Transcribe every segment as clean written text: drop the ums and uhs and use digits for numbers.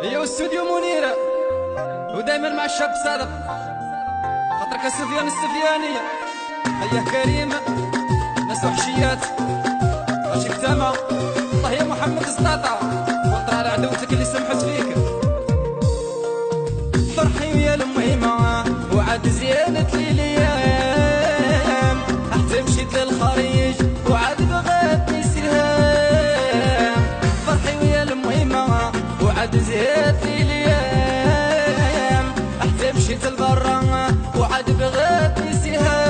هي واستوديو منيرة ودايما مع الشاب صادق خاطرك سفيان السفيانية. هيا كريمة ناس وحشيات ماشي كتامة. الله يا محمد سطاطا وطر على عدوتك اللي سمحت فيك. فرحي يا المهمة وعاد زيادة لي الايام، حتى مشيت للخريج وعاد بغاتني سهام. فرحي ويا المهمة وعاد زيادة لي الايام، حتى مشيت لبرا وعاد بغاتني سهام.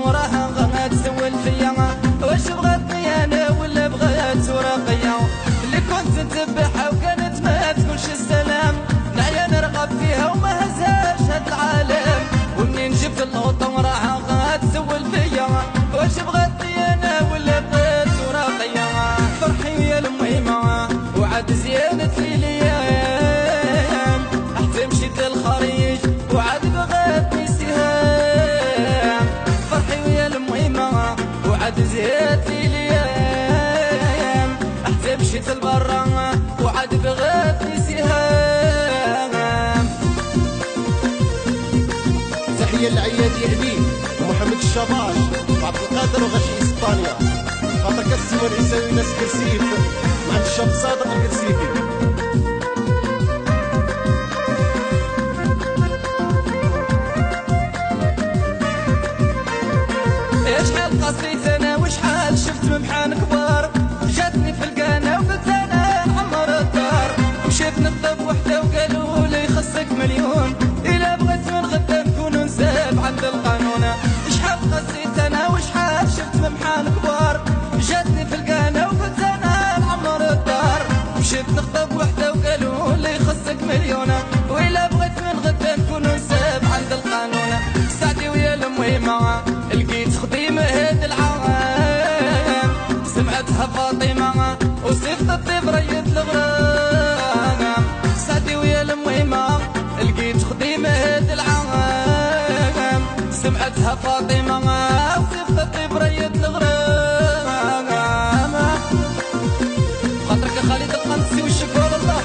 وراها غنات تسول فيا واش بغاتني انا ولا بغات ورقيا. اللي كنت نتبعها وكانت ما تقولش السلام، نعيا نرغب فيها وما هزاش هاد العالم. ومنين جبت النوطة وراها غنات تسول فيا واش بغاتني انا ولا بغات ورقيا. فرحي يا المهمة وعاد زيادة لي الايام، حتى مشيت للخريج وعاد بغاتني سهام. وعاد زيادة لي الايام، حتى مشيت لبرا وعاد بغاتني سهام. تحية لعياد يهدي ومحمد الشباش وعبد القادر وغشي اسبانيا. خاطر كالسيوان يساوي ناس كرسيف مع الشاب صادق الكرسيفي. شحال قصيت انا وشحال شفت ممحان كبار، جاتني في القانا وقلت انا نعمر الدار. مشيت نطلب وحده وقالوا لي خصك مليون، الا بغيت من غدا نكون نساب عند القانون. شحال قصيت انا وشحال شفت ممحان كبار، جاتني في القانا وقلت انا نعمر الدار. مشيت نخطب وحده وقالوا لي خصك مليون، والا بغيت من غدا نكون نساب عند القانون. سعدي ويا المهمة لقيت خديمة هاد العام، سمعتها فاطمة وصيفط الطيب ريت الغرام. سعدي ويا المهمة لقيت خديمة هاد العام، سمعتها فاطمة وصيفط الطيب ريت الغرام. خاطرك خالد القنصي والشكر الله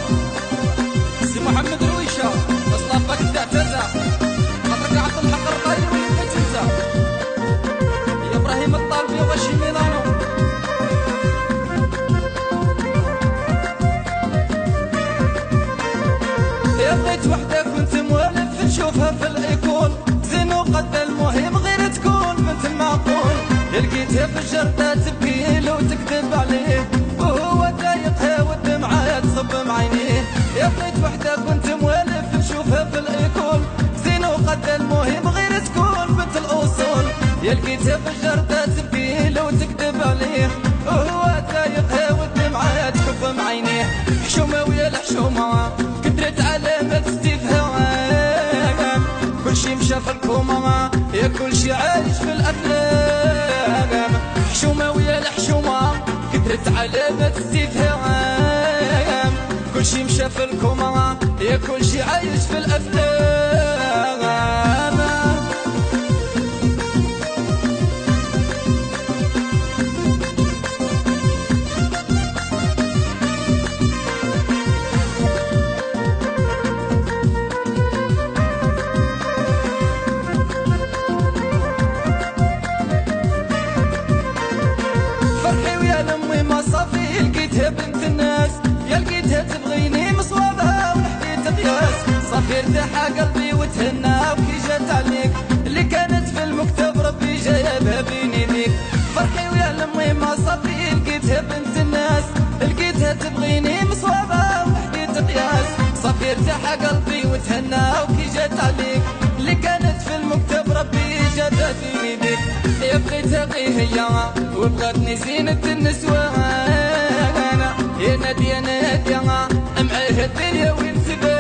سي محمد رويشة اصطفاك تعتزى. خاطرك عبد الحق الرقايلي واللي بغيت تنسى يا ابراهيم الطالبي وغشي ميلانو. يا بغيت وحده كنت موالف نشوفها في الايكون، زين وقد المهم غير تكون بنت المعقول. لقيتها في الجردة تبكي له وتكذب عليه، وهو ضايقها والدمعة تصب معينيه. يا بغيت وحده كنت موالف نشوفها في الايكون، زين وقد المهم غير تكون بنت الاصول. لقيتها في الجردة تبكي له وتكذب عليه، وهو ضايقها والدمعة تكب معينيه. حشومة ويا الحشومة كدرت علامة استفهام، كلشي مشى في الكومة يا كلشي عايش في الافلام. حشومة ويا الحشومة كدرت علامة استفهام، كلشي مشى في الكومة يا كلشي عايش في الافلام. صافي لقيتها بنت الناس، يا لقيتها تبغيني مصوابها ونحديت قياس. صافي ارتاح قلبي وتهنى وكي جات عليك، اللي كانت في المكتب ربي جايبها بين يديك. فرحي ويا المهمة صافي لقيتها بنت الناس، لقيتها تبغيني مصوابها ونحديت قياس. صافي ارتاح قلبي وتهنى وكي جات عليك، اللي كانت في المكتب ربي جايبها بين يديك. يا بغيتها غي هي وبغاتني زينة النسوان، يا نادية نادية معاها الدنيا وين تبان.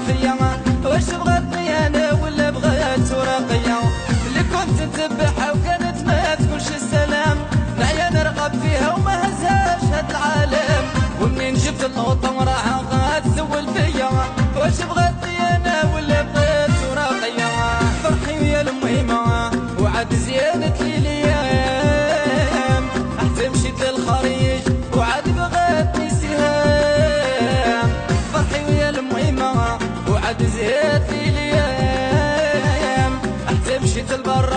فيا واش بغاتني انا ولا بغات ورقية اللي كنت نتبعها وكانت ما تقولش السلام نعيا نرغب فيها وما هزهاش هاد العالم ومنين جبت النقطة وراها غاتسول فيا واش بغاتني انا ولا بغات ورقية فرحي ويا المهمة وعاد زيانت لي الايام حتى مشيت للخريج وعاد بغاتني سهام فرحي ويا المهمة وعاد زيانت لي الايام حتى مشيت لبر